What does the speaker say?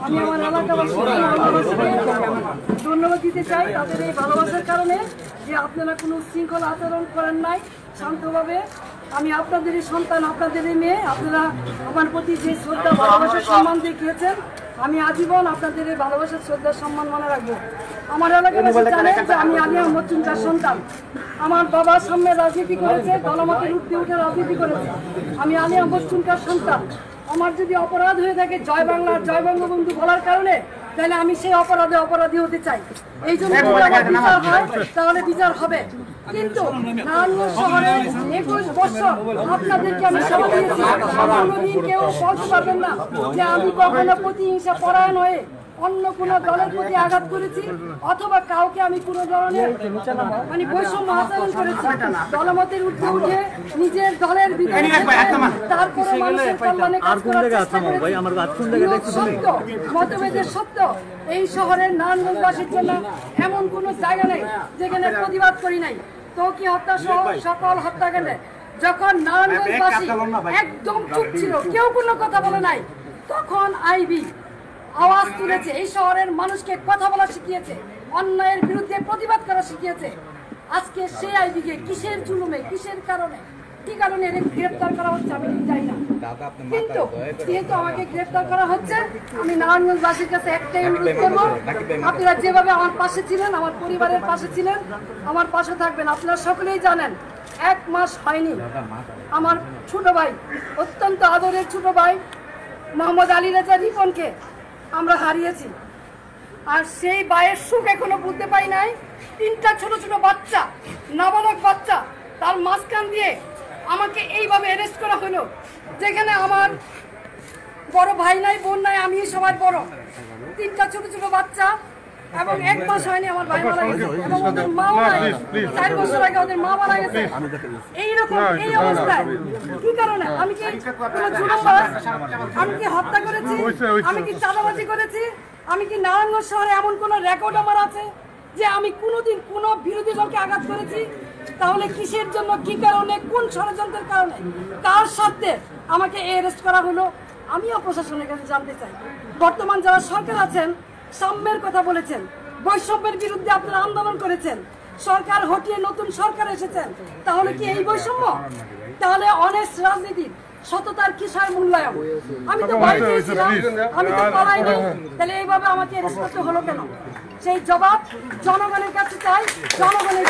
আমি আমার এলাকাবাসীকে ধন্যবাদ দিতে চাই তাদের এই ভালোবাসার কারণে, যে আপনারা কোনো শৃঙ্খলা আচরণ করেন নাই, শান্তভাবে। আমি আপনাদেরই সন্তান, আপনাদেরই মেয়ে, আপনারা আমার প্রতি যে শ্রদ্ধা ভালোবাসার সম্মান দেখিয়েছেন, আমি আজীবন আপনাদের এই ভালোবাসার শ্রদ্ধার সম্মান মনে রাখবো। আমার এলাকাবাসী জানেন যে আমি আলিয়া মজুমদার সন্তান। আমার বাবা সামনে রাজনীতি করেছে, দলমতের উঠতে উঠে রাজনীতি করেছে। আমি আলিয়া মজুমদার সন্তান। আমার যদি অপরাধ হয়ে থাকে জয় বাংলার জয় বঙ্গবন্ধু বলার কারণে, তাহলে আমি সেই অপরাধী হতে চাই। এই জন্য বিচার হয়, তাহলে বিচার হবে। কিন্তু নারায়ণগঞ্জ শহরে 21 বছর আপনাদেরকে আমি সেবা দিয়েছি, কোনোদিন কেউ বলতে পারবেন না যে আমি কখনো প্রতিহিংসা পরায়ণ হয়ে অন্য কোনো দলের প্রতি আঘাত করেছি, অথবা কাউকে আমি কোনো ধরনের বৈষম্য আচরণ করেছি। দলমতের উঠে উঠে নিজের দলের তারপরে মানুষের কল্যাণে কাজ করার চেষ্টা করেছি। সত্য মতভেদের সত্য এই শহরের নারায়ণগঞ্জবাসীর জন্য এমন কোনো জায়গা নেই যেখানে প্রতিবাদ করি নাই। তো কি হত্যা সহ সকল হত্যাকাণ্ডে যখন নারায়ণগঞ্জবাসী একদম চুপ ছিল, কেউ কোনো কথা বলে নাই, তখন আইবি আওয়াজ তুলেছে, এই শহরের মানুষকে কথা বলা শিখিয়েছে, অন্যায়ের বিরুদ্ধে প্রতিবাদ করা শিখিয়েছে। আজকে সেই আইবিকে কিসের জুলুমে, কিসের কারণে, কি কারণে গ্রেফতার করা হচ্ছে আমি জানি না। কিন্তু যেহেতু আমাকে গ্রেফতার করা হচ্ছে, আমি নারায়ণগঞ্জবাসীর কাছে একটাই অনুরোধ করবো, আপনারা যেভাবে আমার পাশে ছিলেন, আমার পরিবারের পাশে ছিলেন, আমার পাশে থাকবেন। আপনারা সকলেই জানেন 1 মাস হয়নি আমার ছোট ভাই, অত্যন্ত আদরের ছোট ভাই মোহাম্মদ আলী রেজা রিপনকে আমরা হারিয়েছি। আর সেই ভাইয়ের সুখ এখনো বুঝতে পারি নাই। 3টা ছোট ছোট বাচ্চা, নাবালক বাচ্চা, তার মাঝখান দিয়ে আমাকে এইভাবে অ্যারেস্ট করা হলো, যেখানে আমার বড় ভাই নাই, বোন নাই, আমি সবার বড়। 3টা ছোট ছোট বাচ্চা, এবং 1 মাস হয়নি আমার ভাই মারা গেছে, এবং ওদের মাও নাই। 4 বছর আগে ওদের মা মারা গেছে। এইরকম এই অবস্থায় কি কারণে? আমি কি কোনো জুলুমবাজ? আমি কি হত্যা করেছি? আমি কি চাঁদাবাজি করেছি? আমি কি নারায়ণগঞ্জ শহরে এমন কোনো রেকর্ড আমার আছে যে আমি কোনোদিন কোনো বিরোধী দলকে আঘাত করেছি? তাহলে কিসের জন্য, কি কারণে, কোন ষড়যন্ত্রের কারণে, কার স্বার্থে আমাকে অ্যারেস্ট করা হলো? আমিও প্রশাসনের কাছে জানতে চাই। বর্তমান যারা সরকার আছেন, সাম্যের কথা বলেছেন, বৈষম্যের বিরুদ্ধে আপনারা আন্দোলন করেছেন, সরকার হটিয়ে নতুন সরকার এসেছেন, তাহলে কি এই বৈষম্য? তাহলে অনেস্ট রাজনীতির সততার কিসের মূল্যায়ন? আমি তো বাড়িতে ছিলাম, আমি তো পালাইনি, তাহলে এইভাবে আমাকে অ্যারেস্ট করতে হলো কেন? সেই জবাব জনগণের কাছে চাই, জনগণের